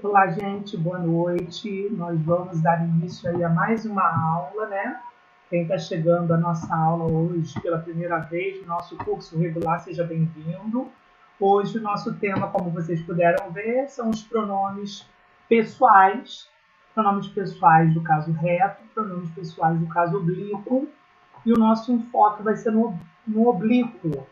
Olá, gente, boa noite. Nós vamos dar início aí a mais uma aula, né? Quem está chegando à nossa aula hoje pela primeira vez no nosso curso regular, seja bem-vindo. Hoje o nosso tema, como vocês puderam ver, são os pronomes pessoais do caso reto, pronomes pessoais do caso oblíquo, e o nosso enfoque vai ser no oblíquo.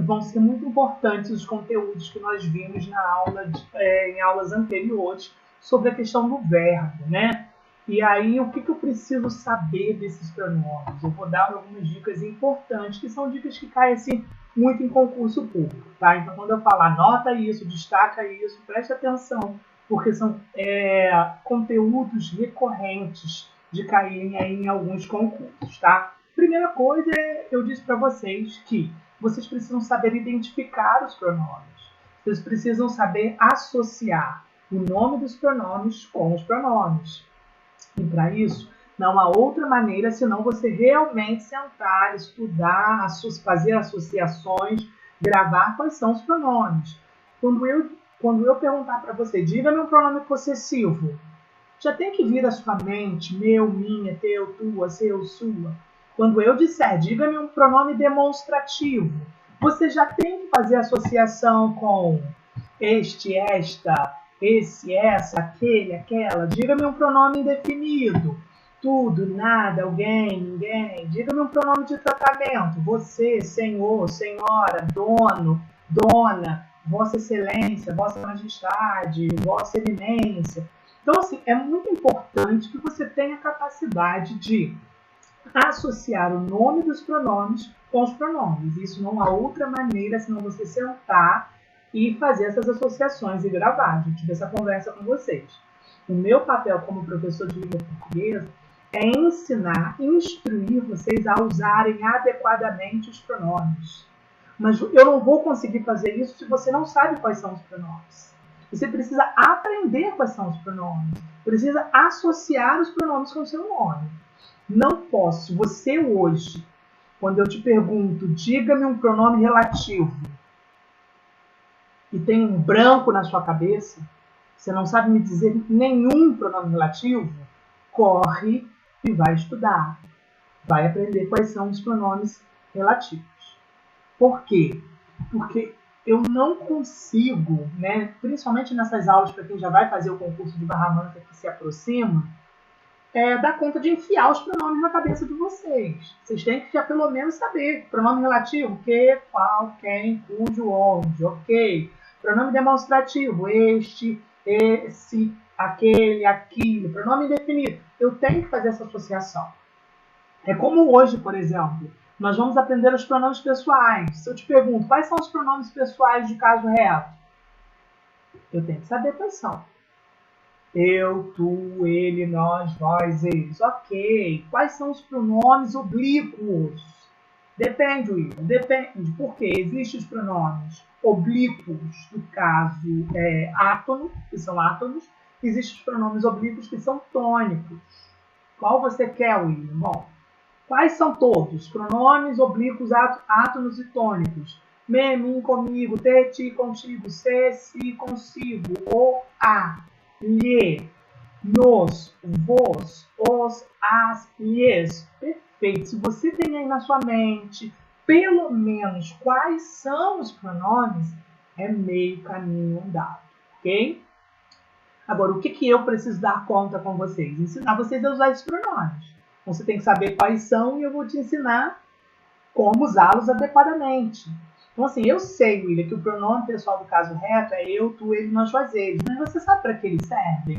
Vão ser muito importantes os conteúdos que nós vimos em aulas anteriores sobre a questão do verbo, né? E aí, o que eu preciso saber desses pronomes? Eu vou dar algumas dicas importantes, que são dicas que caem assim, muito em concurso público, tá? Então, quando eu falar, anota isso, destaca isso, preste atenção, porque são conteúdos recorrentes de caírem aí em alguns concursos, tá? Primeira coisa, eu disse para vocês que vocês precisam saber identificar os pronomes. Vocês precisam saber associar o nome dos pronomes com os pronomes. E para isso, não há outra maneira senão você realmente sentar, estudar, fazer associações, gravar quais são os pronomes. Quando eu perguntar para você, diga-me um pronome possessivo, já tem que vir à sua mente, meu, minha, teu, tua, seu, sua. Quando eu disser, diga-me um pronome demonstrativo, você já tem que fazer associação com este, esta, esse, essa, aquele, aquela. Diga-me um pronome indefinido. Tudo, nada, alguém, ninguém. Diga-me um pronome de tratamento. Você, senhor, senhora, dono, dona, vossa excelência, vossa majestade, vossa eminência. Então, assim, é muito importante que você tenha a capacidade de associar o nome dos pronomes com os pronomes. Isso não há outra maneira senão você sentar e fazer essas associações e gravar. A gente tive essa conversa com vocês. O meu papel como professor de língua portuguesa é ensinar, instruir vocês a usarem adequadamente os pronomes. Mas eu não vou conseguir fazer isso se você não sabe quais são os pronomes. Você precisa aprender quais são os pronomes. Precisa associar os pronomes com o seu nome. Não posso. Você hoje, quando eu te pergunto, diga-me um pronome relativo, e tem um branco na sua cabeça, você não sabe me dizer nenhum pronome relativo, corre e vai estudar. Vai aprender quais são os pronomes relativos. Por quê? Porque eu não consigo, né, principalmente nessas aulas para quem já vai fazer o concurso de Barra Mansa que se aproxima, dar conta de enfiar os pronomes na cabeça de vocês. Vocês têm que já pelo menos saber. Pronome relativo, que, qual, quem, cujo, onde, ok. Pronome demonstrativo, este, esse, aquele, aquilo. Pronome indefinido. Eu tenho que fazer essa associação. É como hoje, por exemplo, nós vamos aprender os pronomes pessoais. Se eu te pergunto, quais são os pronomes pessoais de caso reto? Eu tenho que saber quais são. Eu, tu, ele, nós, nós, eles. Ok. Quais são os pronomes oblíquos? Depende, Will. Depende. Por quê? Existem os pronomes oblíquos, no caso átono, que são átonos. Existem os pronomes oblíquos, que são tônicos. Qual você quer, Will? Bom, quais são todos? Pronomes oblíquos, átonos e tônicos. Me, mim, comigo. Te, ti, contigo. Se, si, consigo. O, a. Lhe, nos, vos, os, as, lhes. Perfeito. Se você tem aí na sua mente pelo menos quais são os pronomes, é meio caminho andado, ok? Agora, o que eu preciso dar conta com vocês? Ensinar vocês a usar esses pronomes. Então, você tem que saber quais são e eu vou te ensinar como usá-los adequadamente. Então, assim, eu sei, William, que o pronome pessoal do caso reto é eu, tu, ele, nós, eles. Mas você sabe para que eles servem?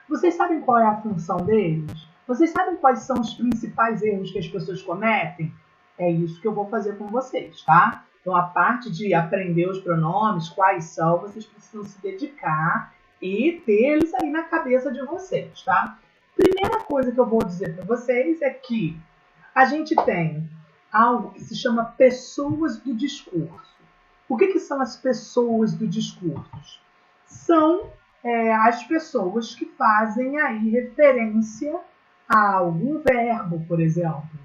Vocês sabem qual é a função deles? Vocês sabem quais são os principais erros que as pessoas cometem? É isso que eu vou fazer com vocês, tá? Então, a parte de aprender os pronomes, quais são, vocês precisam se dedicar e ter eles aí na cabeça de vocês, tá? Primeira coisa que eu vou dizer para vocês é que a gente tem algo que se chama pessoas do discurso. O que são as pessoas do discurso? São as pessoas que fazem aí referência a algum verbo, por exemplo.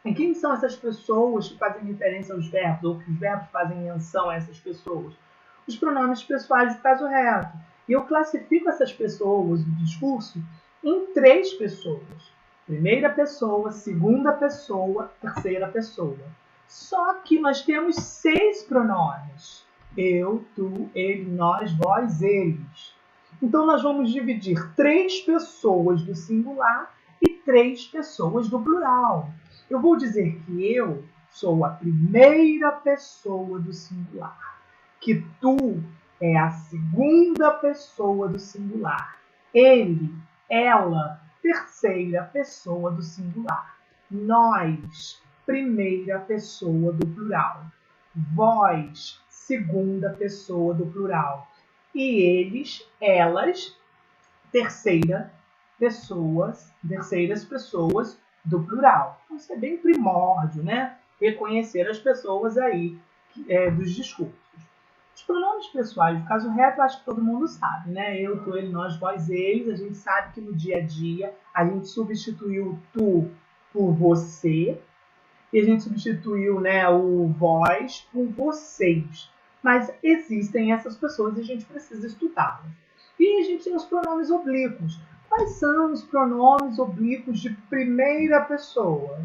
E quem são essas pessoas que fazem referência aos verbos, ou que os verbos fazem menção a essas pessoas? Os pronomes pessoais do caso reto. E eu classifico essas pessoas do discurso em 3 pessoas. Primeira pessoa, segunda pessoa, terceira pessoa. Só que nós temos 6 pronomes. Eu, tu, ele, nós, vós, eles. Então nós vamos dividir 3 pessoas do singular e 3 pessoas do plural. Eu vou dizer que eu sou a primeira pessoa do singular, que tu é a segunda pessoa do singular, ele, ela, terceira pessoa do singular, nós, primeira pessoa do plural, vós, segunda pessoa do plural, e eles, elas, terceiras pessoas do plural. Então, isso é bem primórdio, né? Reconhecer as pessoas aí dos discursos. Os pronomes pessoais, no caso reto, acho que todo mundo sabe, né? Eu, tu, ele, nós, vós, eles. A gente sabe que no dia a dia a gente substituiu o tu por você e a gente substituiu, né, o vós por vocês. Mas existem essas pessoas e a gente precisa estudá-las. E a gente tem os pronomes oblíquos. Quais são os pronomes oblíquos de primeira pessoa?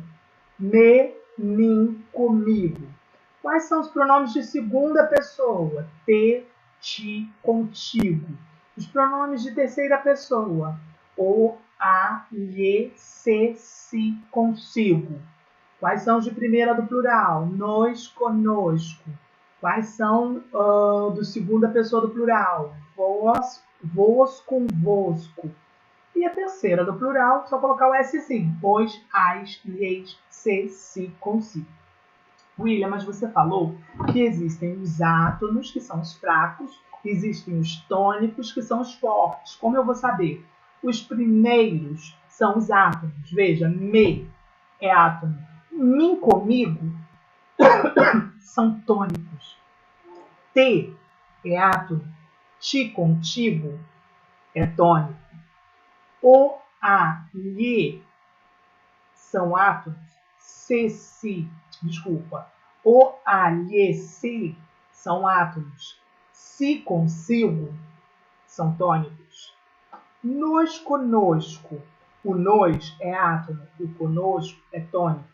Me, mim, comigo. Quais são os pronomes de segunda pessoa? Te, ti, contigo. Os pronomes de terceira pessoa? O, a, lhe, se, si, consigo. Quais são os de primeira do plural? Nós, conosco. Quais são do segunda pessoa do plural? Vós, vos, convosco. E a terceira do plural, só colocar o S sim. Pois, as, lhes, se, si, consigo. William, mas você falou que existem os átonos, que são os fracos, existem os tônicos, que são os fortes. Como eu vou saber? Os primeiros são os átonos. Veja, me é átono. Mim comigo são tônicos. Te é átono. Ti contigo é tônico. O, a, lhe são átonos. Se, si, desculpa. O, a, lhe, se são átonos. Si, consigo são tônicos. Nos, conosco. O nos é átono. O conosco é tônico.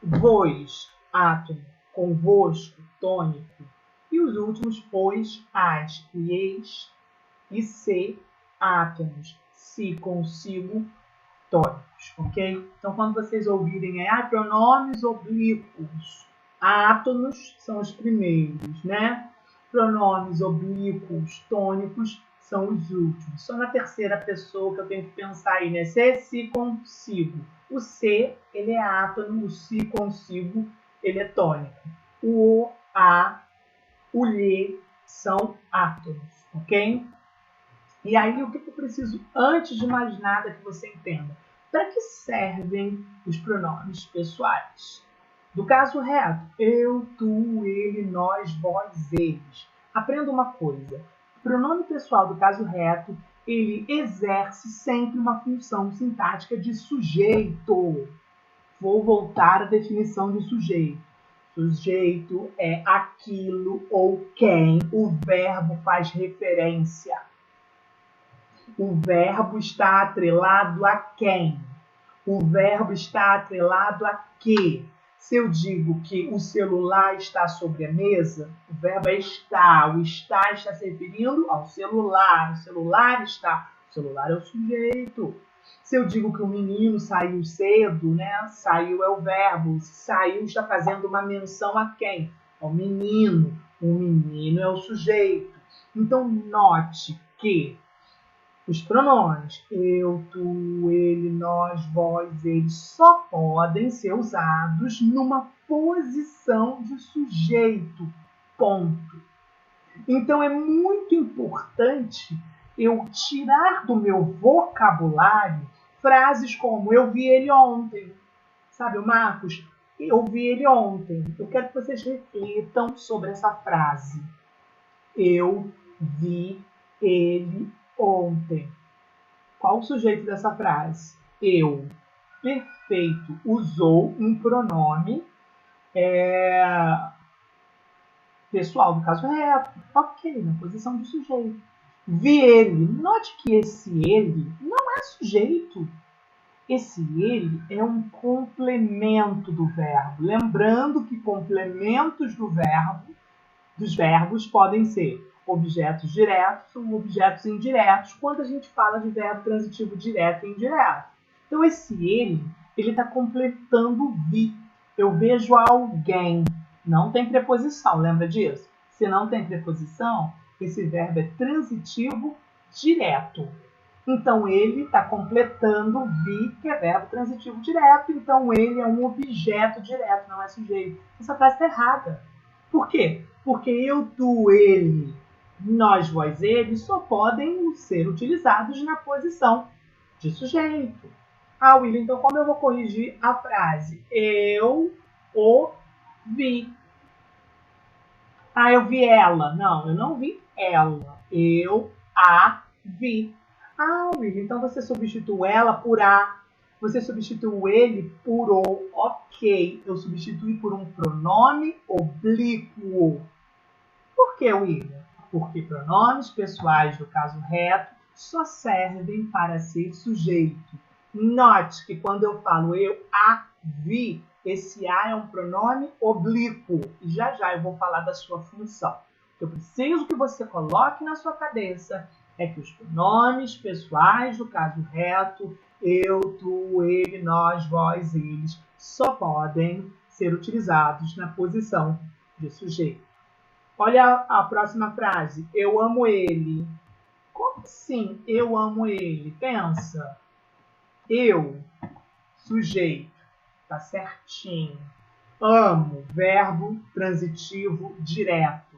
Vós, átono. Convosco, tônico. E os últimos, pois, as, lhes e se, átomos. Si, consigo, tônicos, ok? Então, quando vocês ouvirem pronomes oblíquos, átonos são os primeiros, né? Pronomes oblíquos, tônicos, são os últimos. Só na terceira pessoa que eu tenho que pensar aí, né? Se, si, consigo. O se, ele é átono, o si, consigo, ele é tônico. O, a, o lhe são átonos, ok? E aí, o que eu preciso, antes de mais nada, que você entenda? Para que servem os pronomes pessoais? Do caso reto, eu, tu, ele, nós, vós, eles. Aprenda uma coisa. O pronome pessoal do caso reto, ele exerce sempre uma função sintática de sujeito. Vou voltar à definição de sujeito. Sujeito é aquilo ou quem o verbo faz referência. O verbo está atrelado a quem? O verbo está atrelado a quê? Se eu digo que o celular está sobre a mesa, o verbo é estar. O estar está se referindo ao celular. O celular está. O celular é o sujeito. Se eu digo que o menino saiu cedo, né? Saiu é o verbo. Saiu está fazendo uma menção a quem? Ao menino. O menino é o sujeito. Então, note que os pronomes eu, tu, ele, nós, vós, eles só podem ser usados numa posição de sujeito. Ponto. Então é muito importante eu tirar do meu vocabulário frases como eu vi ele ontem. Sabe, Marcos? Eu vi ele ontem. Eu quero que vocês reflitam sobre essa frase. Eu vi ele ontem. Qual o sujeito dessa frase? Eu. Perfeito. Usou um pronome pessoal, do caso reto. Ok, na posição de sujeito. Vi ele. Note que esse ele não é sujeito. Esse ele é um complemento do verbo. Lembrando que complementos dos verbos podem ser objetos diretos ou objetos indiretos, quando a gente fala de verbo transitivo direto e indireto. Então, esse ele está completando o vi. Eu vejo alguém. Não tem preposição, lembra disso? Se não tem preposição, esse verbo é transitivo direto. Então, ele está completando vi, que é verbo transitivo direto. Então, ele é um objeto direto, não é sujeito. Essa frase está errada. Por quê? Porque eu, tu, ele, nós, vós, eles só podem ser utilizados na posição de sujeito. Ah, William, então como eu vou corrigir a frase? Eu o vi. Ah, eu vi ela. Não, eu não vi ela. Eu a vi. Ah, William, então você substitui ela por a. Você substitui ele por o. Ok, eu substituí por um pronome oblíquo. Por que, William? Porque pronomes pessoais do caso reto só servem para ser sujeito. Note que quando eu falo eu a vi, esse a é um pronome oblíquo. E já eu vou falar da sua função. O que eu preciso que você coloque na sua cabeça é que os pronomes pessoais do caso reto, eu, tu, ele, nós, vós, eles, só podem ser utilizados na posição de sujeito. Olha a próxima frase. Eu amo ele. Como assim eu amo ele? Pensa. Eu, sujeito. Tá certinho. Amo, verbo transitivo direto.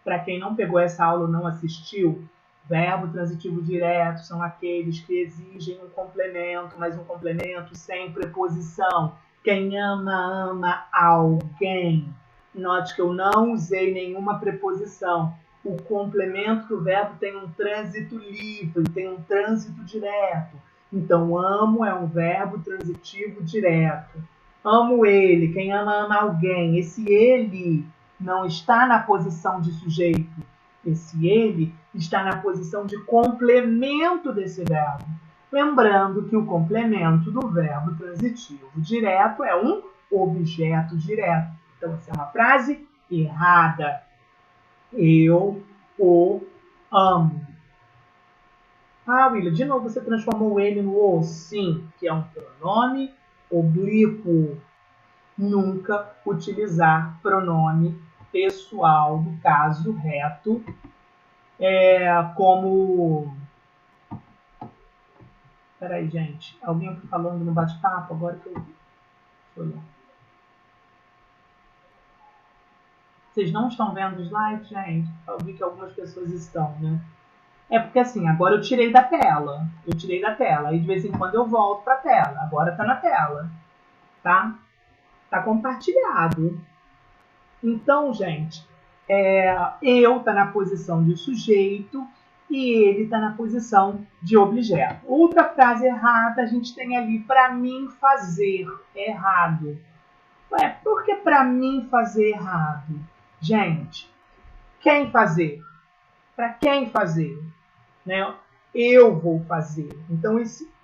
Para quem não pegou essa aula ou não assistiu, verbo transitivo direto são aqueles que exigem um complemento, mas um complemento sem preposição. Quem ama, ama alguém. Note que eu não usei nenhuma preposição. O complemento do verbo tem um trânsito livre, tem um trânsito direto. Então, amo é um verbo transitivo direto. Amo ele. Quem ama, ama alguém. Esse ele não está na posição de sujeito. Esse ele está na posição de complemento desse verbo. Lembrando que o complemento do verbo transitivo direto é um objeto direto. Então, essa é uma frase errada. Eu o amo. Ah, William, de novo você transformou ele no o. Sim, que é um pronome oblíquo. Nunca utilizar pronome pessoal do caso reto como... Peraí, gente. Alguém aqui falando no bate-papo? Agora que eu vi. Deixa eu olhar. Vocês não estão vendo os slides, gente? Eu vi que algumas pessoas estão, né? É porque assim, agora eu tirei da tela. Aí de vez em quando eu volto para a tela. Agora está na tela. Tá? Tá compartilhado. Então, gente, eu está na posição de sujeito e ele está na posição de objeto. Outra frase errada a gente tem ali, para mim fazer errado. Ué, por que para mim fazer errado? Gente, quem fazer? Para quem fazer? Né? Eu vou fazer. Então,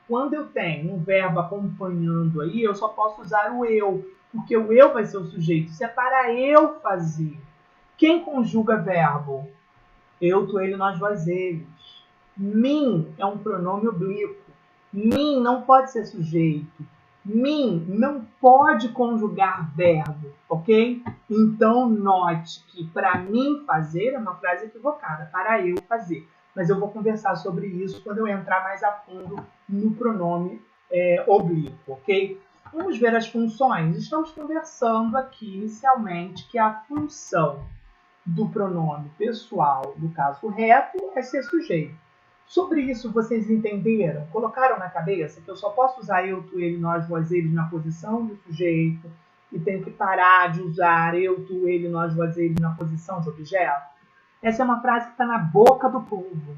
quando eu tenho um verbo acompanhando aí, eu só posso usar o eu, porque o eu vai ser o sujeito. Isso é para eu fazer. Quem conjuga verbo? Eu, tu, ele, nós, vós, eles. Mim é um pronome oblíquo. Mim não pode ser sujeito. Mim não pode conjugar verbo, ok? Então, note que para mim fazer é uma frase equivocada, para eu fazer. Mas eu vou conversar sobre isso quando eu entrar mais a fundo no pronome oblíquo, ok? Vamos ver as funções. Estamos conversando aqui inicialmente que a função do pronome pessoal do caso reto é ser sujeito. Sobre isso vocês entenderam? Colocaram na cabeça que eu só posso usar eu, tu, ele, nós, vós, eles na posição de sujeito e tenho que parar de usar eu, tu, ele, nós, vós, eles na posição de objeto? Essa é uma frase que está na boca do povo.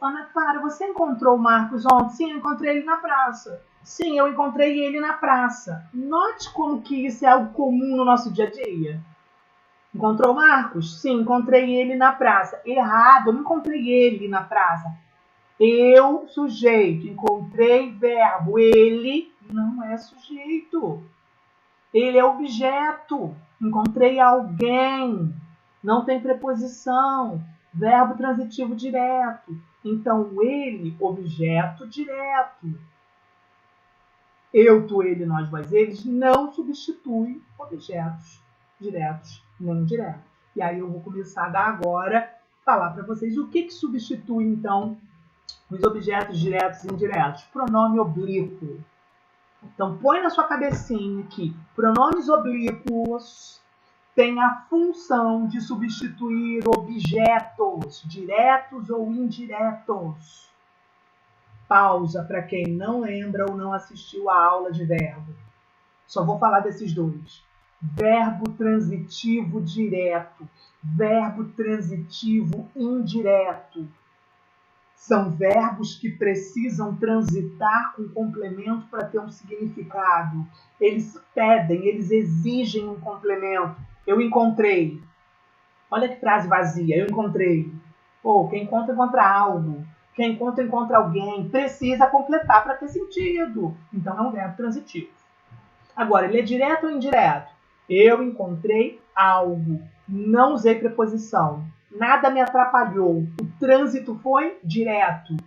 Ana Clara, você encontrou o Marcos ontem? Sim, eu encontrei ele na praça. Sim, eu encontrei ele na praça. Note como que isso é algo comum no nosso dia a dia. Encontrou o Marcos? Sim, encontrei ele na praça. Errado, eu não encontrei ele na praça. Eu, sujeito, encontrei verbo. Ele não é sujeito. Ele é objeto. Encontrei alguém. Não tem preposição. Verbo transitivo direto. Então, ele, objeto direto. Eu, tu, ele, nós, vós, eles não substitui objetos diretos nem indiretos. E aí eu vou começar a dar agora a falar para vocês o que substitui, então, os objetos diretos e indiretos. Pronome oblíquo. Então, põe na sua cabecinha que pronomes oblíquos têm a função de substituir objetos diretos ou indiretos. Pausa para quem não lembra ou não assistiu a aula de verbo. Só vou falar desses dois. Verbo transitivo direto, verbo transitivo indireto. São verbos que precisam transitar com complemento para ter um significado. Eles pedem, eles exigem um complemento. Eu encontrei. Olha que frase vazia. Eu encontrei. Pô, quem encontra, encontra algo. Quem encontra, encontra alguém. Precisa completar para ter sentido. Então é um verbo transitivo. Agora, ele é direto ou indireto? Eu encontrei algo. Não usei preposição. Nada me atrapalhou. O trânsito foi direto.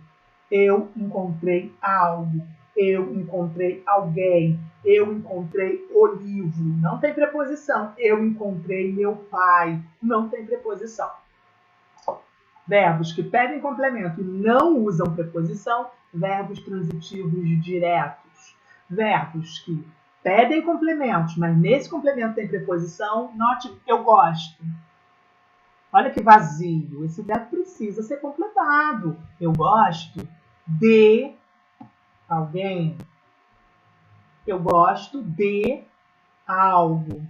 Eu encontrei algo. Eu encontrei alguém. Eu encontrei o livro. Não tem preposição. Eu encontrei meu pai. Não tem preposição. Verbos que pedem complemento e não usam preposição, verbos transitivos diretos. Verbos que pedem complementos, mas nesse complemento tem preposição, note eu gosto. Olha que vazio. Esse verbo precisa ser completado. Eu gosto de alguém. Eu gosto de algo.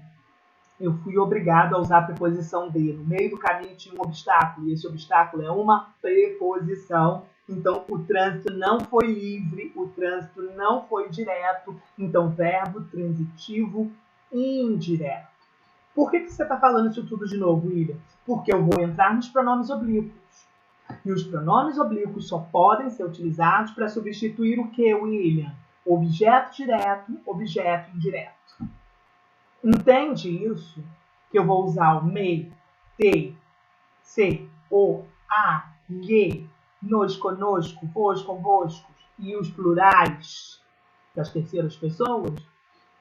Eu fui obrigado a usar a preposição de. No meio do caminho tinha um obstáculo, e esse obstáculo é uma preposição. Então, o trânsito não foi livre, o trânsito não foi direto. Então, verbo transitivo indireto. Por que você está falando isso tudo de novo, William? Porque eu vou entrar nos pronomes oblíquos. E os pronomes oblíquos só podem ser utilizados para substituir o que, William? Objeto direto, objeto indireto. Entende isso? Que eu vou usar o me, te, se, o, a, lhe, nos, conosco, vos, convosco e os plurais das terceiras pessoas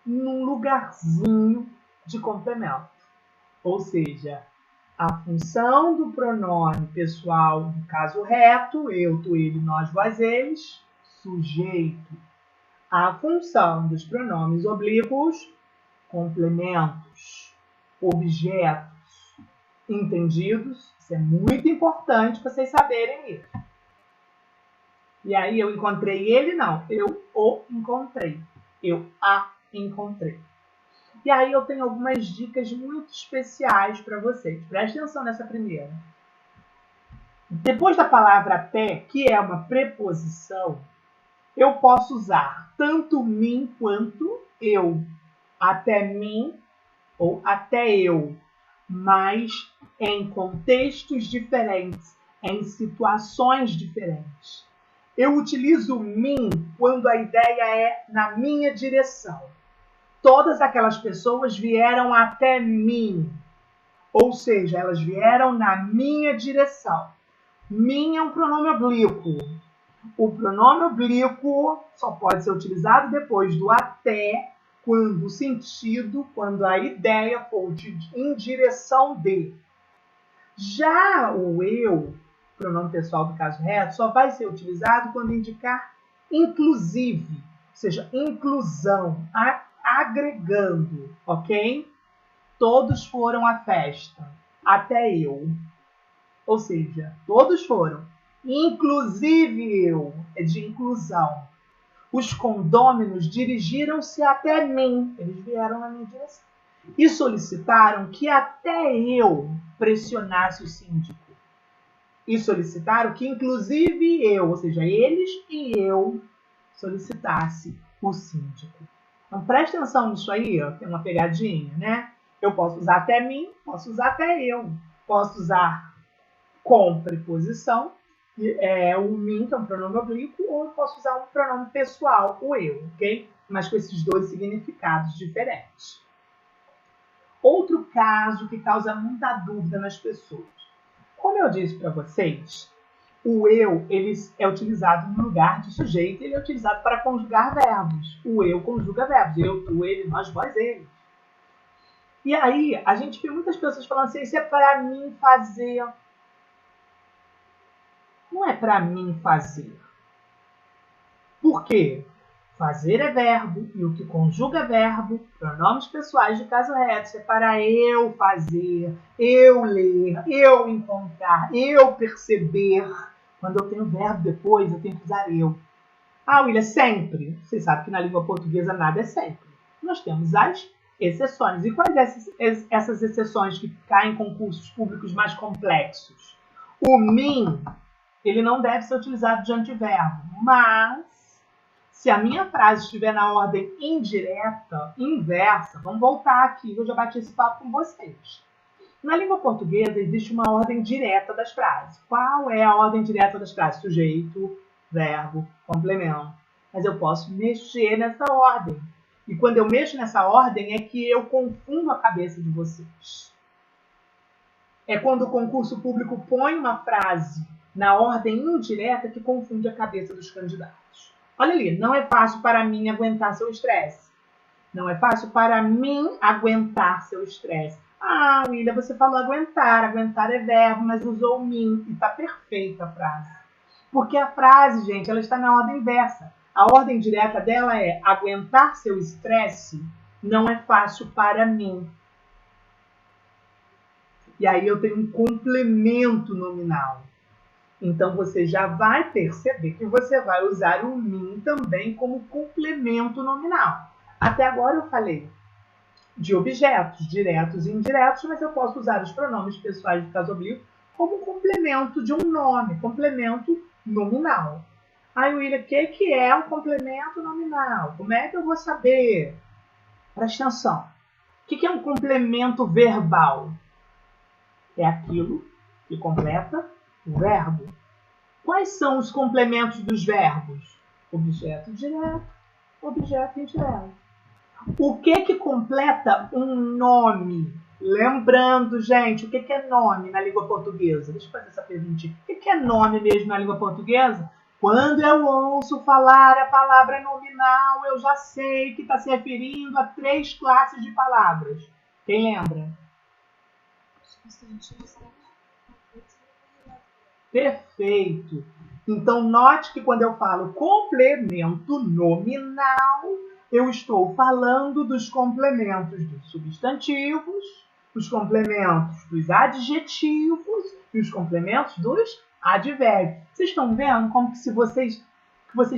num lugarzinho de complemento. Ou seja, a função do pronome pessoal do caso reto, eu, tu, ele, nós, vós, eles, sujeito. A função dos pronomes oblíquos, complementos, objetos, entendidos? Isso é muito importante vocês saberem isso. E aí eu encontrei ele? Não, eu o encontrei. Eu a encontrei. E aí eu tenho algumas dicas muito especiais para vocês. Preste atenção nessa primeira. Depois da palavra até, que é uma preposição, eu posso usar tanto mim quanto eu. Até mim ou até eu, mas em contextos diferentes, em situações diferentes. Eu utilizo mim quando a ideia é na minha direção. Todas aquelas pessoas vieram até mim, ou seja, elas vieram na minha direção. Mim é um pronome oblíquo. O pronome oblíquo só pode ser utilizado depois do até, quando o sentido, quando a ideia for em direção de. Já o eu, pronome pessoal do caso reto, só vai ser utilizado quando indicar inclusive, ou seja, inclusão, agregando, ok? Todos foram à festa, até eu. Ou seja, todos foram, inclusive eu, é de inclusão. Os condôminos dirigiram-se até mim, eles vieram na minha direção, e solicitaram que até eu pressionasse o síndico. E solicitaram que inclusive eu, ou seja, eles e eu, solicitasse o síndico. Então preste atenção nisso aí, ó, tem uma pegadinha, né? Eu posso usar até mim, posso usar até eu. Posso usar com preposição, o mim, que é um pronome oblíquo, ou eu posso usar um pronome pessoal, o eu, ok? Mas com esses dois significados diferentes. Outro caso que causa muita dúvida nas pessoas. Como eu disse para vocês, o eu ele é utilizado no lugar de sujeito, ele é utilizado para conjugar verbos. O eu conjuga verbos. Eu, tu, ele, nós, vós, ele. E aí, a gente vê muitas pessoas falando assim, isso é para mim fazer. Não é para mim fazer. Por quê? Fazer é verbo, e o que conjuga verbo, pronomes pessoais de caso reto, é para eu fazer, eu ler, eu encontrar, eu perceber. Quando eu tenho verbo depois, eu tenho que usar eu. Ah, William, sempre. Você sabe que na língua portuguesa nada é sempre. Nós temos as exceções. E quais essas exceções que caem em concursos públicos mais complexos? O mim, ele não deve ser utilizado de antiverbo, mas se a minha frase estiver na ordem indireta, inversa, vamos voltar aqui, eu já bati esse papo com vocês. Na língua portuguesa existe uma ordem direta das frases. Qual é a ordem direta das frases? Sujeito, verbo, complemento. Mas eu posso mexer nessa ordem. E quando eu mexo nessa ordem é que eu confundo a cabeça de vocês. É quando o concurso público põe uma frase na ordem indireta que confunde a cabeça dos candidatos. Olha ali, não é fácil para mim aguentar seu estresse. Não é fácil para mim aguentar seu estresse. Ah, William, você falou aguentar. Aguentar é verbo, mas usou mim. E está perfeita a frase. Porque a frase, gente, ela está na ordem inversa. A ordem direta dela é aguentar seu estresse não é fácil para mim. E aí eu tenho um complemento nominal. Então você já vai perceber que você vai usar o mim também como complemento nominal. Até agora eu falei de objetos diretos e indiretos, mas eu posso usar os pronomes pessoais de caso oblíquo como complemento de um nome, complemento nominal. Aí, William, o que é um complemento nominal? Como é que eu vou saber? Presta atenção. O que é um complemento verbal? É aquilo que completa o verbo. Quais são os complementos dos verbos? Objeto direto, objeto indireto. O que completa um nome? Lembrando, gente, o que é nome na língua portuguesa? Deixa eu fazer essa perguntinha. O que é nome mesmo na língua portuguesa? Quando eu ouço falar a palavra nominal, eu já sei que está se referindo a 3 classes de palavras. Quem lembra? Perfeito. Então, note que quando eu falo complemento nominal, eu estou falando dos complementos dos substantivos, os complementos dos adjetivos e os complementos dos advérbios. Vocês estão vendo como que vocês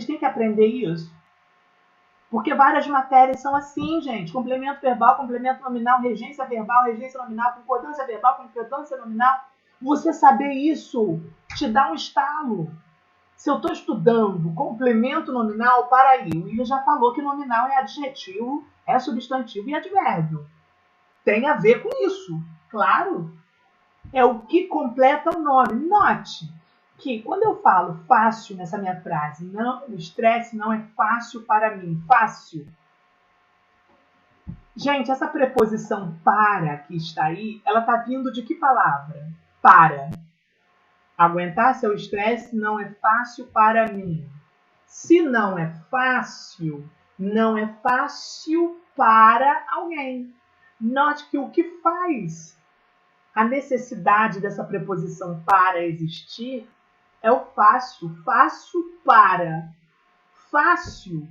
têm que aprender isso? Porque várias matérias são assim, gente. Complemento verbal, complemento nominal, regência verbal, regência nominal, concordância verbal, concordância nominal. Você saber isso te dá um estalo. Se eu estou estudando complemento nominal, para aí, o William já falou que nominal é adjetivo, é substantivo e advérbio. Tem a ver com isso, claro. É o que completa o nome. Note que quando eu falo fácil nessa minha frase, não, o estresse não é fácil para mim. Fácil. Gente, essa preposição para que está aí, ela está vindo de que palavra? Para. Aguentar seu estresse não é fácil para mim. Se não é fácil, não é fácil para alguém. Note que o que faz a necessidade dessa preposição para existir é o fácil. Fácil para. Fácil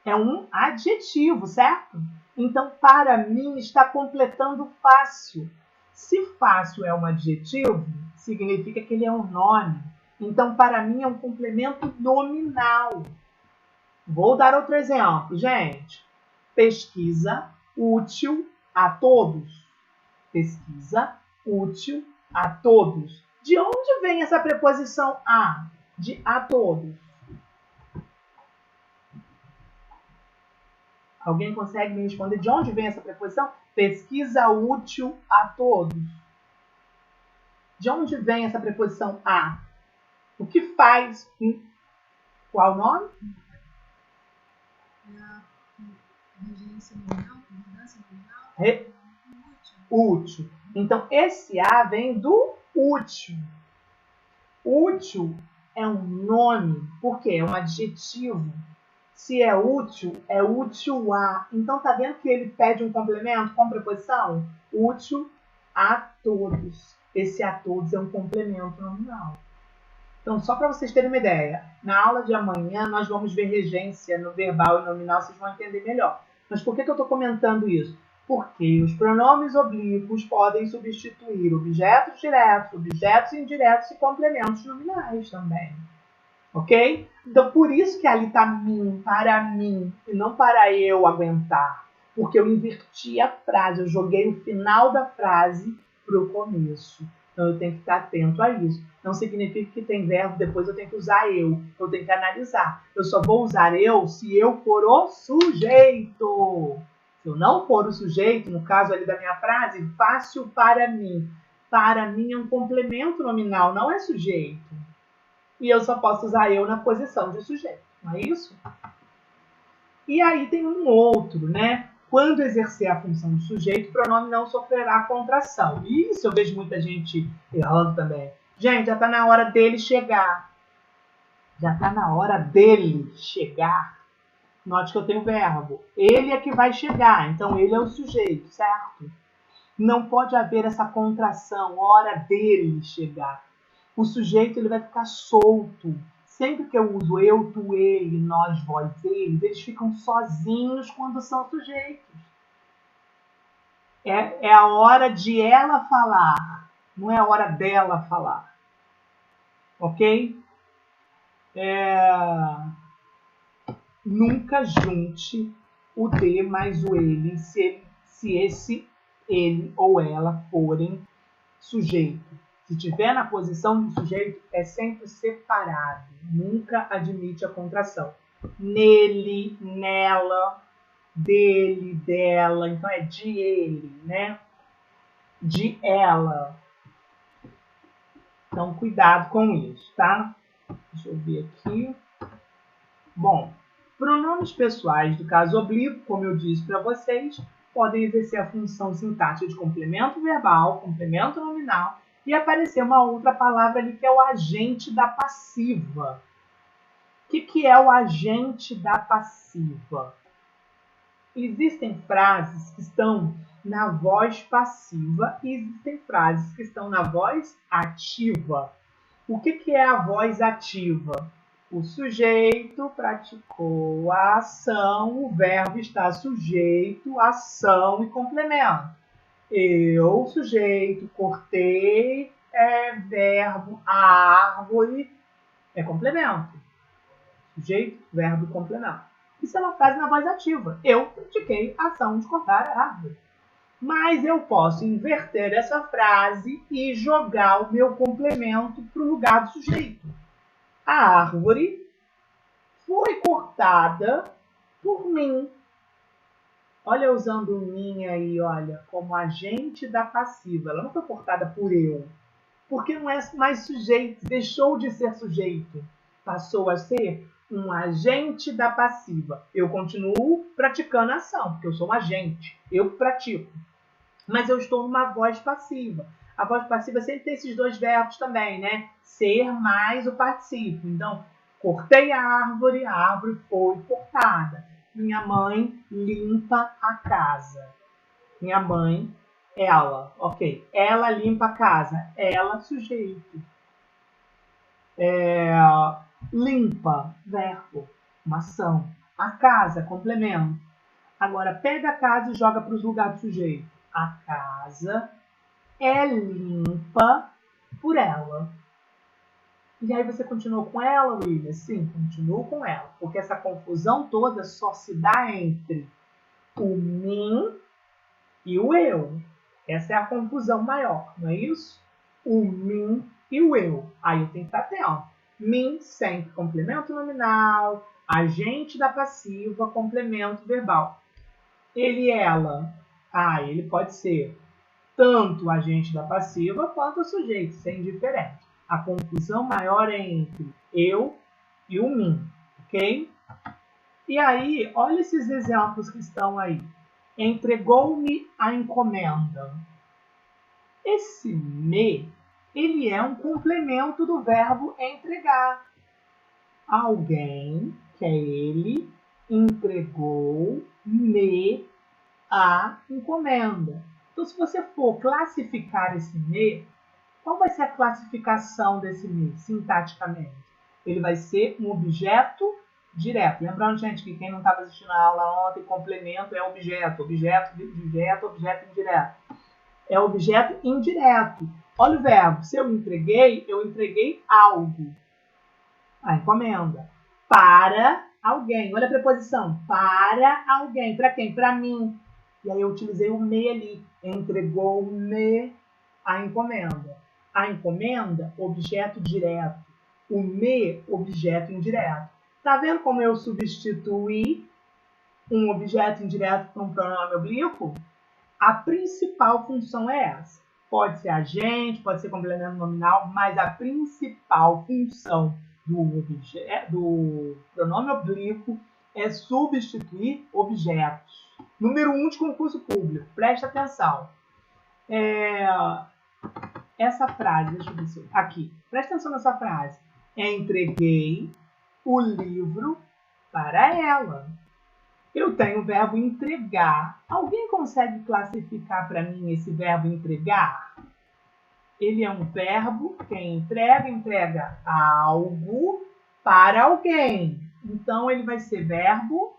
é um adjetivo, certo? Então, para mim, está completando fácil. Se fácil é um adjetivo, significa que ele é um nome. Então, para mim, é um complemento nominal. Vou dar outro exemplo, gente. Pesquisa útil a todos. Pesquisa útil a todos. De onde vem essa preposição a? De a todos. Alguém consegue me responder de onde vem essa preposição? Pesquisa útil a todos. De onde vem essa preposição a? O que faz? Qual o nome? Regência nominal, concordância nominal. Útil. Então, esse a vem do útil. Útil é um nome, porque é um adjetivo. Se é útil a. Então, tá vendo que ele pede um complemento com preposição? Útil a todos. Esse a todos é um complemento nominal. Então, só para vocês terem uma ideia, na aula de amanhã nós vamos ver regência no verbal e nominal, vocês vão entender melhor. Mas por que eu estou comentando isso? Porque os pronomes oblíquos podem substituir objetos diretos, objetos indiretos e complementos nominais também. Ok? Então, por isso que ali está mim, para mim, e não para eu aguentar. Porque eu inverti a frase, eu joguei o final da frase para o começo. Então, eu tenho que estar atento a isso. Não significa que tem verbo, depois eu tenho que usar eu. Eu tenho que analisar. Eu só vou usar eu se eu for o sujeito. Se eu não for o sujeito, no caso ali da minha frase, fácil para mim. Para mim é um complemento nominal, não é sujeito. E eu só posso usar eu na posição de sujeito, não é isso? E aí tem um outro, né? Quando exercer a função de sujeito, o pronome não sofrerá contração. Isso eu vejo muita gente errando também. Gente, já está na hora dele chegar. Já está na hora dele chegar. Note que eu tenho verbo. Ele é que vai chegar, então ele é o sujeito, certo? Não pode haver essa contração, hora dele chegar. O sujeito ele vai ficar solto. Sempre que eu uso eu, tu, ele, nós, vós, eles ficam sozinhos quando são sujeitos. É a hora de ela falar, não é a hora dela falar. Ok? Nunca junte o de mais o ele se esse ele ou ela forem sujeito. Se tiver na posição de sujeito, é sempre separado. Nunca admite a contração. Nele, nela, dele, dela. Então é de ele, né? De ela. Então cuidado com isso, tá? Deixa eu ver aqui. Bom, pronomes pessoais do caso oblíquo, como eu disse para vocês, podem exercer a função sintática de complemento verbal, complemento nominal, e aparecer uma outra palavra ali que é o agente da passiva. O que é o agente da passiva? Existem frases que estão na voz passiva e existem frases que estão na voz ativa. O que é a voz ativa? O sujeito praticou a ação, o verbo está sujeito, ação e complemento. Eu, sujeito, cortei, verbo, a árvore, é complemento. Sujeito, verbo e complemento. Isso é uma frase na voz ativa. Eu pratiquei a ação de cortar a árvore. Mas eu posso inverter essa frase e jogar o meu complemento para o lugar do sujeito. A árvore foi cortada por mim. Olha, usando o mim aí, olha, como agente da passiva. Ela não foi cortada por eu, porque não é mais sujeito, deixou de ser sujeito. Passou a ser um agente da passiva. Eu continuo praticando a ação, porque eu sou um agente, eu pratico. Mas eu estou numa voz passiva. A voz passiva sempre tem esses dois verbos também, né? Ser mais o particípio. Então, cortei a árvore foi cortada. Minha mãe limpa a casa. Minha mãe, ela, ok. Ela limpa a casa. Ela, sujeito. Limpa, verbo, uma ação. A casa, complemento. Agora, pega a casa e joga para os lugares do sujeito. A casa é limpa por ela. E aí você continuou com ela, William? Sim, continuo com ela. Porque essa confusão toda só se dá entre o mim e o eu. Essa é a confusão maior, não é isso? O mim e o eu. Aí eu tenho que estar atento. Mim sempre complemento nominal, agente da passiva, complemento verbal. Ele e ela. Ele pode ser tanto o agente da passiva quanto o sujeito, isso é indiferente. A confusão maior é entre eu e o mim, ok? E aí, olha esses exemplos que estão aí. Entregou-me a encomenda. Esse me, ele é um complemento do verbo entregar. Alguém, que é ele, entregou-me a encomenda. Então, se você for classificar esse me, qual vai ser a classificação desse me, sintaticamente? Ele vai ser um objeto direto. Lembrando, gente, que quem não estava assistindo a aula ontem, complemento é objeto. Objeto indireto. É objeto indireto. Olha o verbo. Se eu entreguei algo. A encomenda. Para alguém. Olha a preposição. Para alguém. Para quem? Para mim. E aí eu utilizei o me ali. Entregou-me a encomenda. A encomenda, objeto direto. O me, objeto indireto. Tá vendo como eu substituí um objeto indireto por um pronome oblíquo? A principal função é essa. Pode ser agente, pode ser complemento nominal, mas a principal função do pronome oblíquo é substituir objetos. Número 1 de concurso público. Presta atenção. Essa frase, deixa eu ver se aqui. Presta atenção nessa frase. Entreguei o livro para ela. Eu tenho o verbo entregar. Alguém consegue classificar para mim esse verbo entregar? Ele é um verbo que entrega algo para alguém. Então, ele vai ser verbo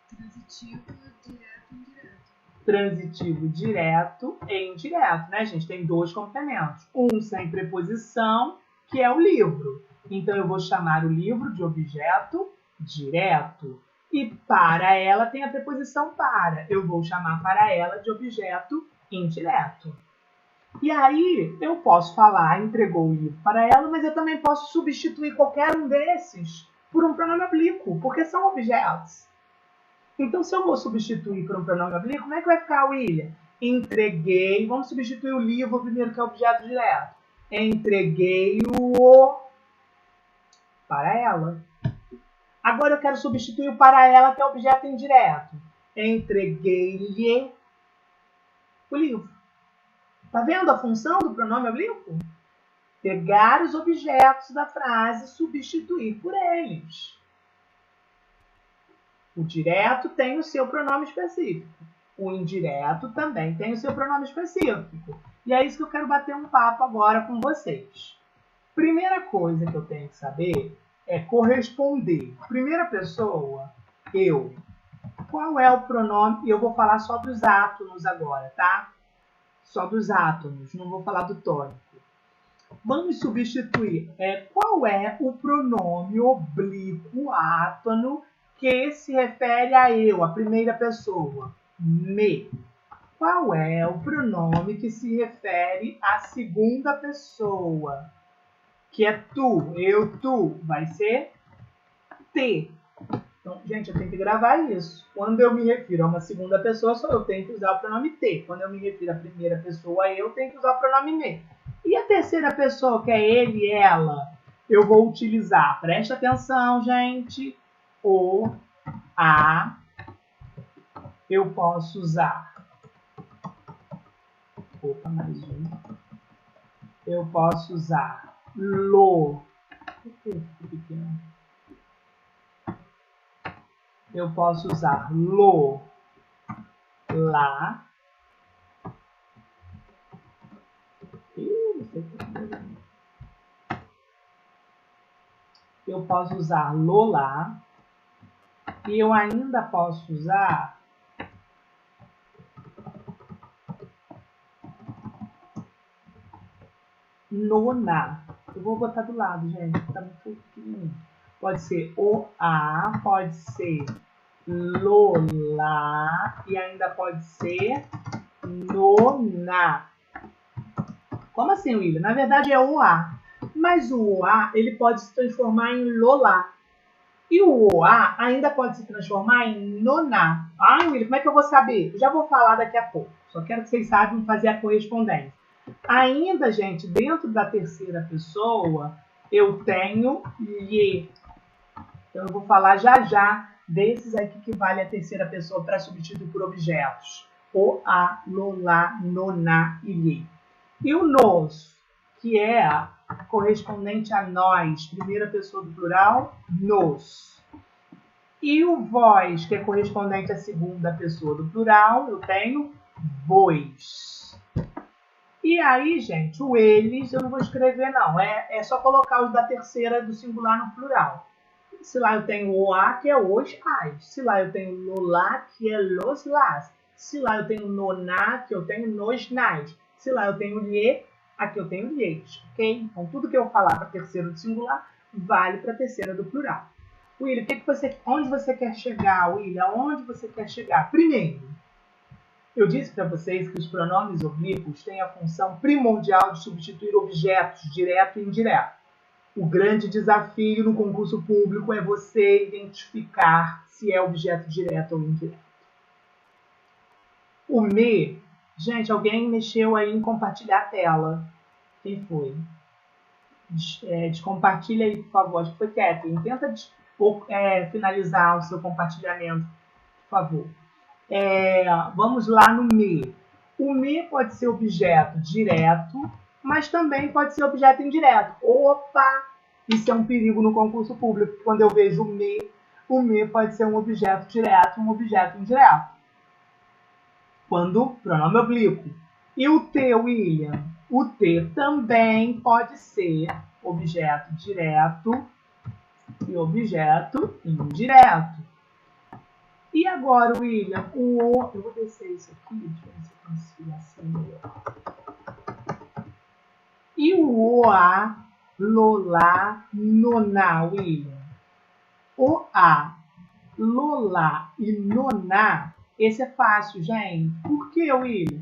transitivo, direto e indireto. Transitivo, direto e indireto, né, gente? Tem dois complementos. Um sem preposição, que é o livro. Então, eu vou chamar o livro de objeto direto. E para ela tem a preposição para. Eu vou chamar para ela de objeto indireto. E aí, eu posso falar, entregou o livro para ela, mas eu também posso substituir qualquer um desses por um pronome oblíquo, porque são objetos. Então, se eu vou substituir por um pronome oblíquo, como é que vai ficar, William? Entreguei, vamos substituir o livro primeiro, que é objeto direto. Entreguei-o para ela. Agora eu quero substituir o para ela, que é objeto indireto. Entreguei-lhe o livro. Tá vendo a função do pronome oblíquo? Pegar os objetos da frase e substituir por eles. O direto tem o seu pronome específico. O indireto também tem o seu pronome específico. E é isso que eu quero bater um papo agora com vocês. Primeira coisa que eu tenho que saber é corresponder. Primeira pessoa, eu. Qual é o pronome? E eu vou falar só dos átonos agora, tá? Só dos átonos, não vou falar do tônico. Vamos substituir. Qual é o pronome oblíquo átono que se refere a eu, a primeira pessoa? Me. Qual é o pronome que se refere à segunda pessoa? Que é tu, eu, tu. Vai ser te. Então, gente, eu tenho que gravar isso. Quando eu me refiro a uma segunda pessoa, só eu tenho que usar o pronome te. Quando eu me refiro à primeira pessoa, eu tenho que usar o pronome me. E a terceira pessoa, que é ele, ela, eu vou utilizar, presta atenção, gente, o, a, eu posso usar, opa, mais um, eu posso usar lo, eu posso usar lo, lá, eu posso usar lo, lá, e eu ainda posso usar no, na. Eu vou botar do lado, gente, tá muito pequenininho. Pode ser o, a, pode ser lo, lá, e ainda pode ser no, na. Como assim, William? Na verdade é o a. Mas o a, ele pode se transformar em lo, lá. E o OA ainda pode se transformar em noná. Ah, William, como é que eu vou saber? Eu já vou falar daqui a pouco. Só quero que vocês saibam fazer a correspondência. Ainda, gente, dentro da terceira pessoa, eu tenho lhe. Então, eu vou falar já já desses aqui que vale a terceira pessoa para substituir por objetos. OA, lolá, noná e lhe. E o nos, que é correspondente a nós, primeira pessoa do plural, nos. E o vós, que é correspondente à segunda pessoa do plural, eu tenho vós. E aí, gente, o eles eu não vou escrever, não. É só colocar os da terceira do singular no plural. Se lá eu tenho o a, que é os, as. Se lá eu tenho lolá, que é los, las. Se lá eu tenho noná, que eu tenho nos, nas. Se lá eu tenho lhe, aqui eu tenho lhes, ok? Então, tudo que eu falar para a terceira do singular vale para a terceira do plural. William, onde você quer chegar, William? Onde você quer chegar? Primeiro, eu disse para vocês que os pronomes oblíquos têm a função primordial de substituir objetos direto e indireto. O grande desafio no concurso público é você identificar se é objeto direto ou indireto. O me, gente, alguém mexeu aí em compartilhar a tela. Quem foi? Descompartilha aí, por favor. Acho que foi Kathleen. Tenta finalizar o seu compartilhamento, por favor. Vamos lá no me. O me pode ser objeto direto, mas também pode ser objeto indireto. Opa! Isso é um perigo no concurso público. Quando eu vejo o me pode ser um objeto direto, um objeto indireto. Quando pronome oblíquo. E o T, William? O T também pode ser objeto direto e objeto indireto. E agora, William, eu vou descer isso aqui, deixa eu ver se eu consigo assim melhor. E o OA, lolá, noná, William? OA, lolá e noná, esse é fácil, gente. Por que, William?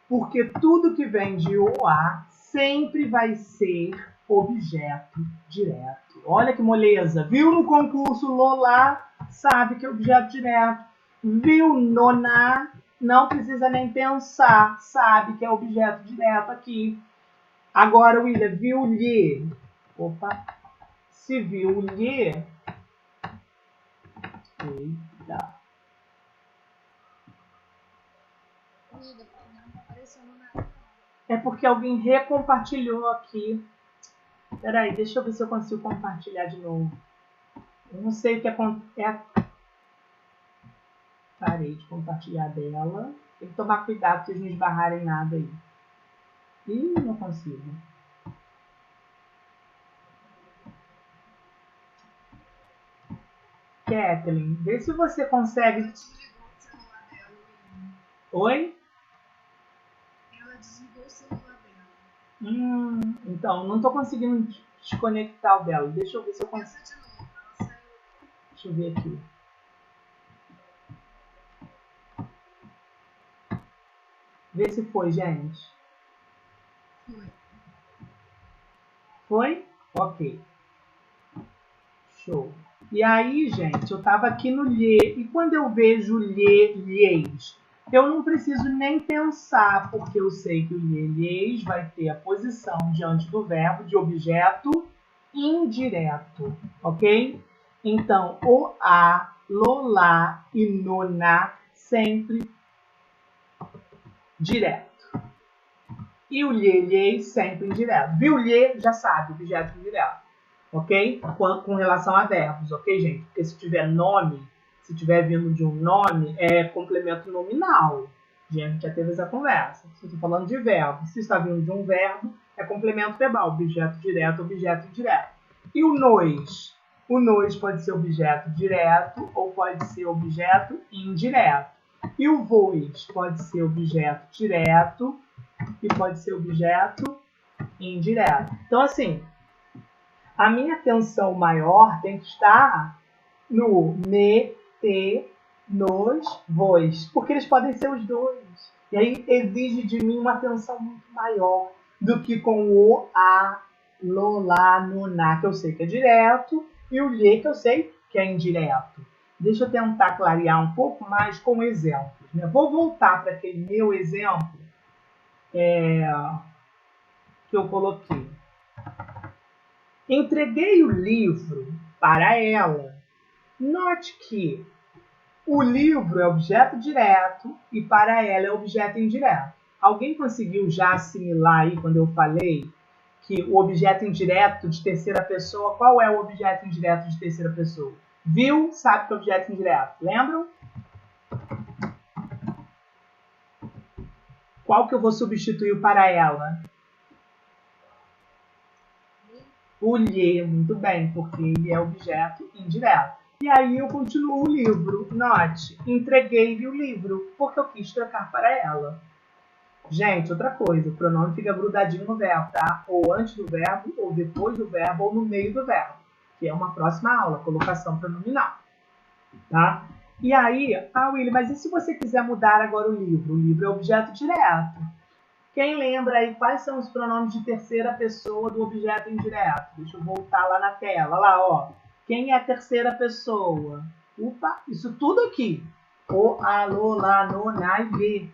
Porque tudo que vem de OA sempre vai ser objeto direto. Olha que moleza. Viu no concurso lolá? Sabe que é objeto direto. Viu noná? Não precisa nem pensar. Sabe que é objeto direto aqui. Agora, William, viu lhe? Opa. Se viu lhe... Eita. É porque alguém recompartilhou aqui. Peraí, deixa eu ver se eu consigo compartilhar de novo. Eu não sei o que acontece. Parei de compartilhar dela. Tem que tomar cuidado para vocês não esbarrarem nada aí. Ih, não consigo. Kathleen, vê se você consegue. Oi? Ela desligou o celular dela. Então, não estou conseguindo desconectar o dela. Deixa eu ver se eu consigo. Pensa de novo, ela saiu. Deixa eu ver aqui. Vê se foi, gente. Foi. Foi? Ok. Show. E aí, gente, eu estava aqui no lhe, e quando eu vejo lhe, lhes, eu não preciso nem pensar, porque eu sei que o lhe, lhes vai ter a posição diante do verbo de objeto indireto, ok? Então, o a, lolá e noná sempre direto. E o lhe, lhes sempre indireto. Viu lhe, já sabe, objeto indireto. Ok? Com relação a verbos, ok, gente? Porque se tiver nome, se tiver vindo de um nome, é complemento nominal. A gente já teve essa conversa. Se eu estou falando de verbo, se está vindo de um verbo, é complemento verbal, objeto direto, objeto indireto. E o nos? O nos pode ser objeto direto ou pode ser objeto indireto. E o vos pode ser objeto direto e pode ser objeto indireto. Então, assim, a minha atenção maior tem que estar no me, te, nos, vos, porque eles podem ser os dois. E aí exige de mim uma atenção muito maior do que com o a, lolá, noná, que eu sei que é direto, e o lhe, que eu sei que é indireto? Deixa eu tentar clarear um pouco mais com exemplos, né? Vou voltar para aquele meu exemplo que eu coloquei. Entreguei o livro para ela. Note que o livro é objeto direto e para ela é objeto indireto. Alguém conseguiu já assimilar aí quando eu falei que o objeto indireto de terceira pessoa, qual é o objeto indireto de terceira pessoa? Viu? Sabe que é objeto indireto. Lembram? Qual que eu vou substituir para ela? O lhe, muito bem, porque ele é objeto indireto. E aí eu continuo o livro. Note, entreguei-lhe o livro, porque eu quis trocar para ela. Gente, outra coisa, o pronome fica grudadinho no verbo, tá? Ou antes do verbo, ou depois do verbo, ou no meio do verbo, que é uma próxima aula, colocação pronominal, tá? E aí, Willy, mas e se você quiser mudar agora o livro? O livro é objeto direto. Quem lembra aí quais são os pronomes de terceira pessoa do objeto indireto? Deixa eu voltar lá na tela. Lá, ó. Quem é a terceira pessoa? Opa, isso tudo aqui. O, a, lo, lá, no, na e ve.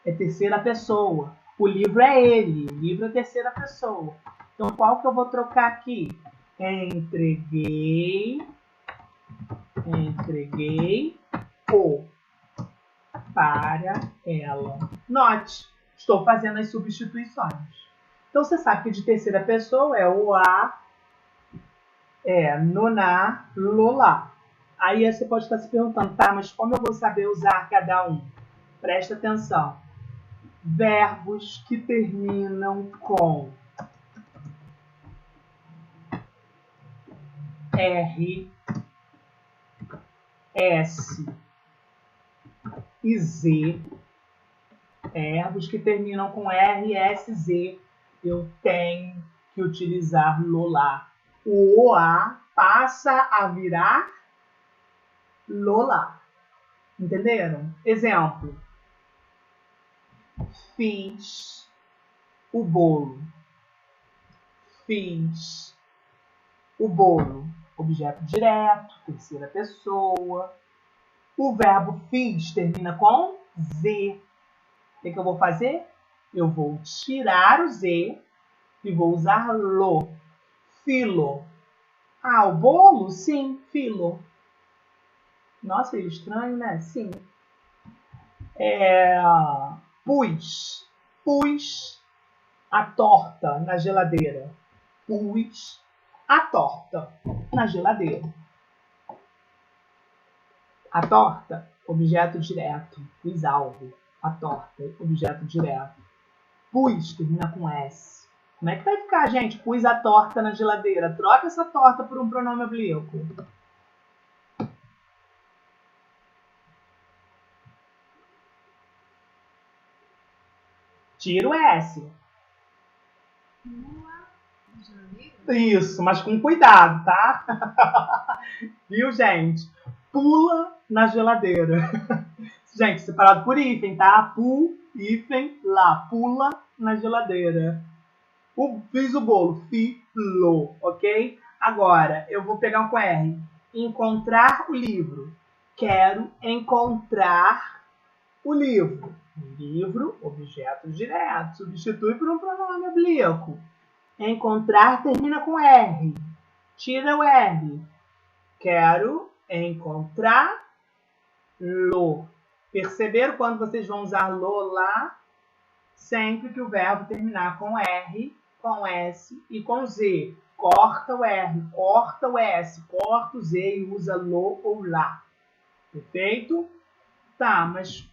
É terceira pessoa. O livro é ele. O livro é terceira pessoa. Então, qual que eu vou trocar aqui? Entreguei o para ela. Note, estou fazendo as substituições. Então, você sabe que de terceira pessoa é o a, no, na, lo, lá. Aí você pode estar se perguntando, tá, mas como eu vou saber usar cada um? Presta atenção. Verbos que terminam com R, S e Z. Verbos que terminam com R, S, Z. Eu tenho que utilizar lo, lá. O OA passa a virar lo, lá. Entenderam? Exemplo. Fiz o bolo. Fiz o bolo. Objeto direto, terceira pessoa. O verbo fiz termina com Z. O que eu vou fazer? Eu vou tirar o Z e vou usar lo. Filo. Ah, o bolo? Sim, filo. Nossa, é estranho, né? Sim. Pus. Pus a torta na geladeira. Pus a torta na geladeira. A torta, objeto direto. Pus algo. A torta, objeto direto. Pus termina com S. Como é que vai ficar, gente? Pus a torta na geladeira. Troca essa torta por um pronome oblíquo. Tira o S. Isso, mas com cuidado, tá? Viu, gente? Pula na geladeira. Gente, separado por hífen, tá? Pu, hífen, lá. Pula na geladeira. Fiz o bolo. Filo, ok? Agora, eu vou pegar um com R. Encontrar o livro. Quero encontrar o livro. Livro, objeto direto. Substitui por um pronome oblíquo. Encontrar termina com R. Tira o R. Quero encontrar lo. Perceberam quando vocês vão usar lo, lá? Sempre que o verbo terminar com R, com S e com Z. Corta o R, corta o S, corta o Z e usa lo ou lá. Perfeito? Tá, mas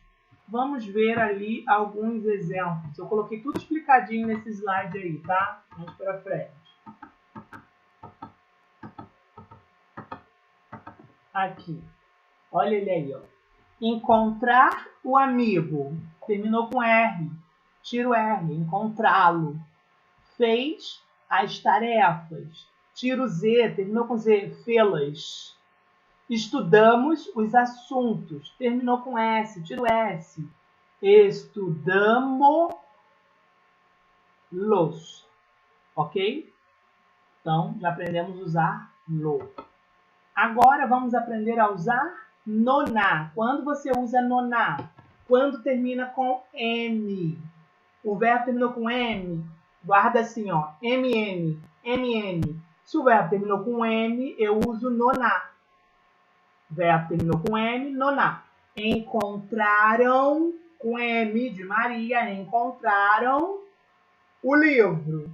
vamos ver ali alguns exemplos. Eu coloquei tudo explicadinho nesse slide aí, tá? Mais pra frente. Aqui. Olha ele aí, ó. Encontrar o amigo. Terminou com R. Tira o R. Encontrá-lo. Fez as tarefas. Tira o Z. Terminou com Z. Fê-las. Estudamos os assuntos. Terminou com S. Tira o S. Estudamos-los. Ok? Então, já aprendemos a usar lo. Agora vamos aprender a usar noná. Quando você usa noná? Quando termina com M. O verbo terminou com M, guarda assim, ó, MN, MN. Se o verbo terminou com M, eu uso noná. O verbo terminou com M, noná. Encontraram, com M de Maria, encontraram o livro.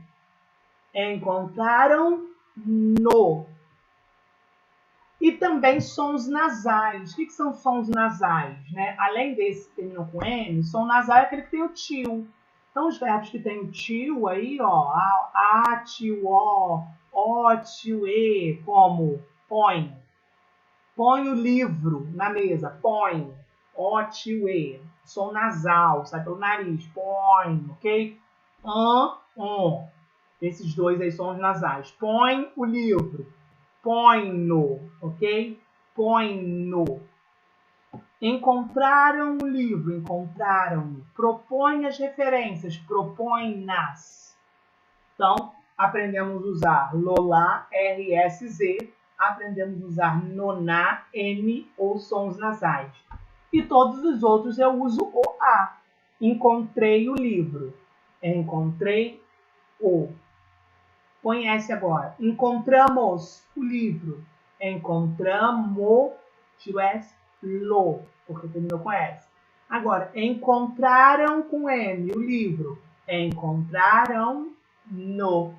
Encontraram no. E também sons nasais. O que são sons nasais? Né? Além desse que terminam com M, som nasal é aquele que tem o tio. Então, os verbos que tem o tio aí, ó, a, tio, ó, tio, e, como põe. Põe o livro na mesa, põe. Ó, tio, e. Som nasal, sai pelo nariz, põe, ok? Esses dois aí são os nasais. Põe o livro. Põe-no, ok? Põe-no. Encontraram o livro, encontraram-no. Propõe as referências, propõe-nas. Então, aprendemos a usar lolá, RSZ. Aprendemos a usar noná, M ou sons nasais. E todos os outros eu uso o A. Encontrei o livro. Encontrei o. Conhece agora. Encontramos o livro. Encontramos, tiro S, lo, porque terminou com S. Agora, encontraram com M o livro. Encontraram no.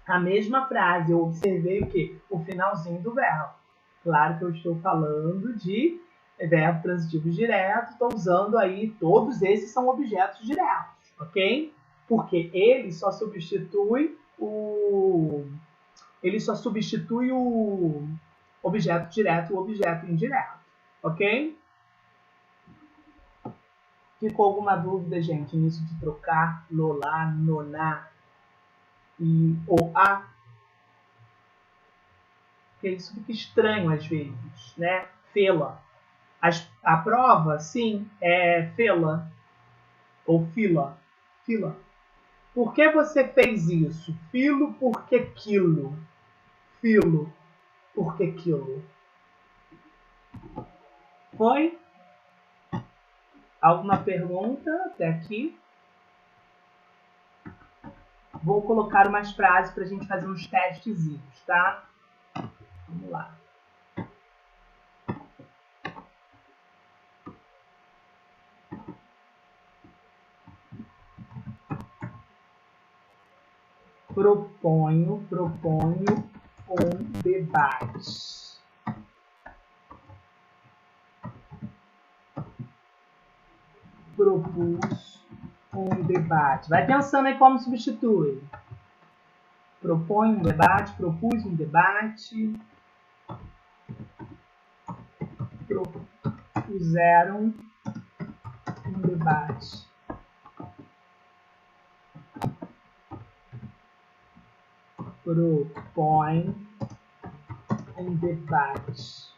A mesma frase, eu observei o quê? O finalzinho do verbo. Claro que eu estou falando de verbo transitivo direto, estou usando aí, todos esses são objetos diretos, ok? Porque ele só substitui o objeto direto e o objeto indireto, ok? Ficou alguma dúvida, gente, nisso de trocar lolá, noná e o a? Porque isso fica estranho às vezes, né? Fela. A prova, sim, é fela ou fila. Fila. Por que você fez isso? Filo, porque quilo. Filo, porque quilo. Foi? Alguma pergunta até aqui? Vou colocar umas frases para a gente fazer uns testezinhos, tá? Vamos lá. Proponho um debate. Propus um debate. Vai pensando aí como substitui. Propõe um debate, propus um debate. Propuseram um debate. Propõe um debate.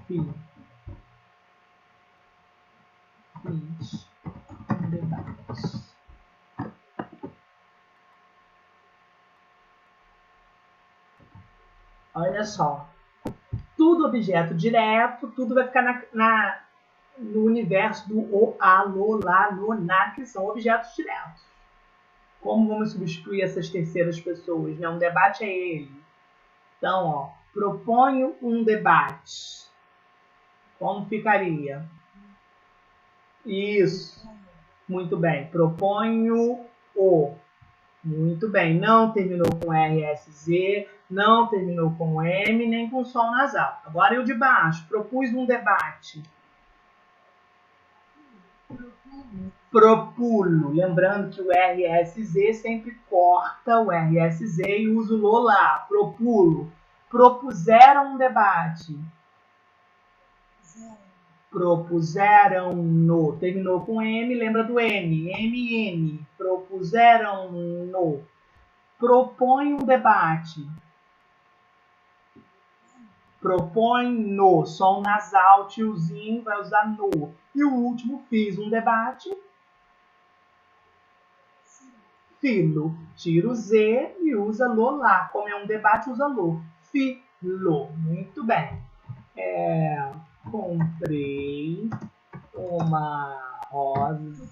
Fiz um debate. Olha só, tudo objeto direto, tudo vai ficar no universo do o, a, lo, lá, no, na, que são objetos diretos. Como vamos substituir essas terceiras pessoas? Né? Um debate é ele. Então, ó, proponho um debate. Como ficaria? Isso. Muito bem. Proponho o. Muito bem. Não terminou com RSZ, não terminou com M, nem com som nasal. Agora eu de baixo. Propus um debate. Propulo. Lembrando que o RSZ sempre corta o RSZ e usa o lolá. Propulo. Propuseram um debate. Propuseram-no. Terminou com M, lembra do M. MN. Propuseram-no. Propõe um debate. Proponho. Som nasal, tiozinho, vai usar no. E o último, fiz um debate. Filo. Tira o Z e usa lo lá. Como é um debate, usa lo. Filo. Muito bem. Comprei uma rosa.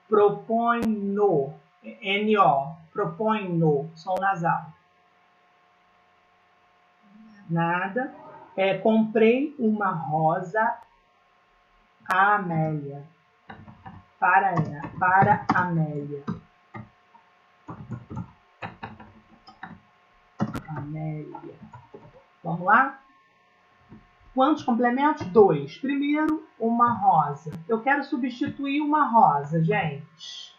Proponho. N-O. Proponho. Som nasal. Nada. Comprei uma rosa Amélia. Para Amélia. Amélia. Vamos lá? Quantos complementos? 2. Primeiro, uma rosa. Eu quero substituir uma rosa, gente.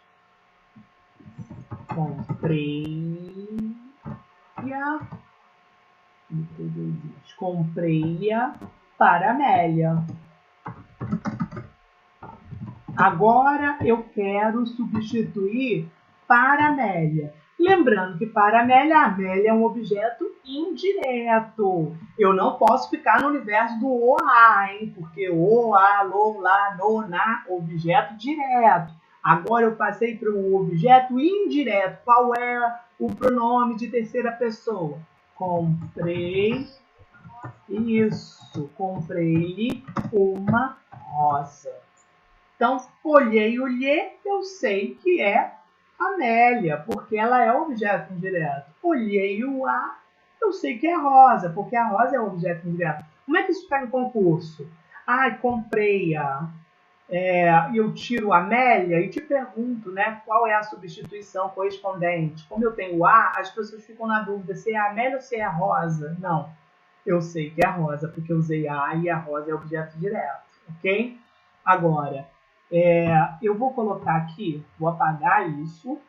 Comprei-a para Amélia. Agora eu quero substituir para Amélia. Lembrando que para Amélia é um objeto indireto. Eu não posso ficar no universo do o, a, hein? Porque o, a, lo, lá, no, na, objeto direto. Agora eu passei para um objeto indireto. Qual é o pronome de terceira pessoa? Comprei. Isso. Comprei uma rosa. Então, olhei o lhe, eu sei que é Amélia, porque ela é objeto indireto. Olhei o a, eu sei que é rosa, porque a rosa é objeto indireto. Como é que isso está em concurso? Comprei-a. Eu tiro Amélia e te pergunto, né, qual é a substituição correspondente. Como eu tenho a, as pessoas ficam na dúvida se é a Amélia ou se é a rosa. Não, eu sei que é a rosa, porque eu usei a e a rosa é objeto direto, ok? Agora, eu vou colocar aqui, vou apagar isso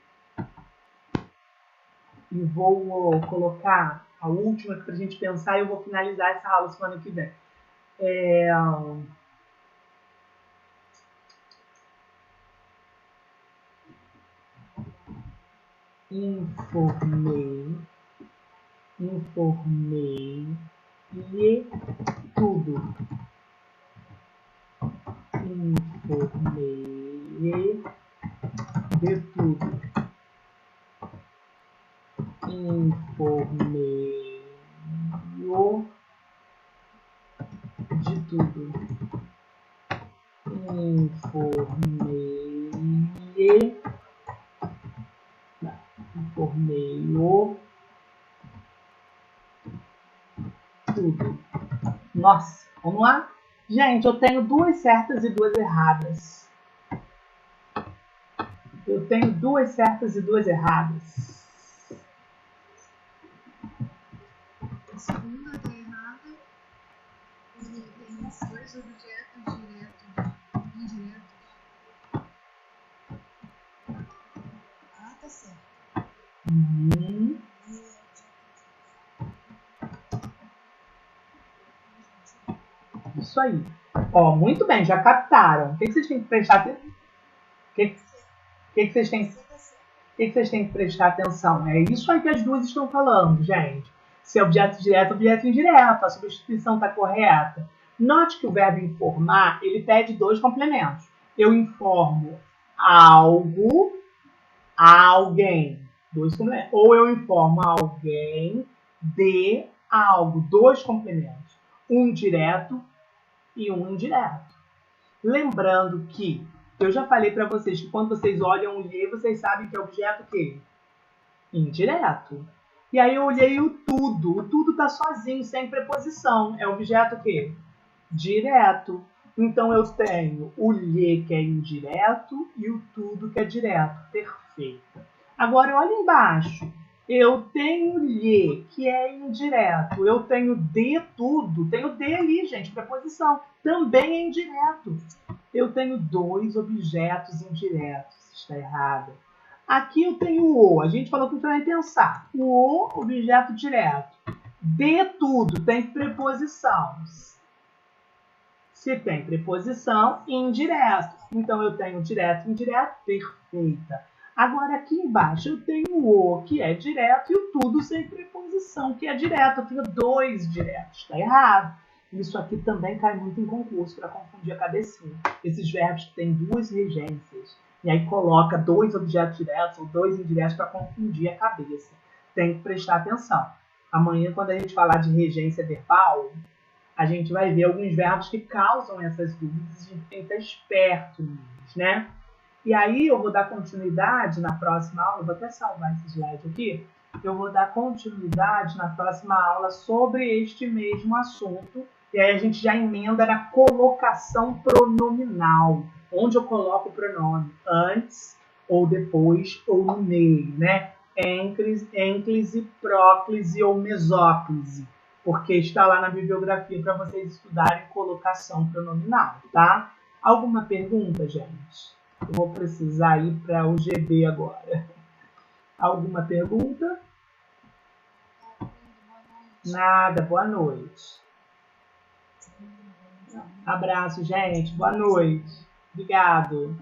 e vou colocar a última para a gente pensar e eu vou finalizar essa aula semana que vem. Informei e tudo. Informei de tudo. Informei de tudo. Informei tudo. Nossa, vamos lá? Gente, eu tenho 2 certas e 2 erradas. Eu tenho 2 certas e 2 erradas. A segunda está errada. Ele tem 2 objetos diretos e indiretos. Tá certo. Isso aí. Ó, muito bem, já captaram. O que vocês têm que prestar atenção? O que vocês têm que prestar atenção? É isso aí que as duas estão falando, gente. Se é objeto direto, objeto indireto. A substituição está correta. Note que o verbo informar, ele pede 2 complementos. Eu informo algo a alguém. 2 complementos. Ou eu informo alguém de algo. 2 complementos. Um direto e um indireto. Lembrando que eu já falei para vocês que quando vocês olham o lhe, vocês sabem que é objeto que? Indireto. E aí eu olhei o tudo. O tudo está sozinho, sem preposição. É objeto que? Direto. Então eu tenho o lhe que é indireto e o tudo que é direto. Perfeito. Agora olha embaixo. Eu tenho lhe, que é indireto. Eu tenho de tudo. Tenho de ali, gente, preposição. Também é indireto. Eu tenho 2 objetos indiretos. Está errado. Aqui eu tenho o. A gente falou que a gente vai pensar. O objeto direto. De tudo tem preposição. Se tem preposição, indireto. Então eu tenho direto e indireto. Perfeita. Agora, aqui embaixo eu tenho o que é direto e o tudo sem preposição, que é direto. Eu tenho 2 diretos. Está errado. Isso aqui também cai muito em concurso para confundir a cabecinha. Esses verbos que têm 2 regências. E aí coloca 2 objetos diretos ou 2 indiretos para confundir a cabeça. Tem que prestar atenção. Amanhã, quando a gente falar de regência verbal, a gente vai ver alguns verbos que causam essas dúvidas e a gente tem que estar esperto neles, né? E aí eu vou dar continuidade na próxima aula, vou até salvar esse slide aqui, eu vou dar continuidade na próxima aula sobre este mesmo assunto, e aí a gente já emenda na colocação pronominal, onde eu coloco o pronome, antes, ou depois, ou no meio, né? Ênclise, próclise ou mesóclise, porque está lá na bibliografia para vocês estudarem colocação pronominal, tá? Alguma pergunta, gente? Eu vou precisar ir para o GB agora. Alguma pergunta? Nada, boa noite. Abraço, gente. Boa noite. Obrigado.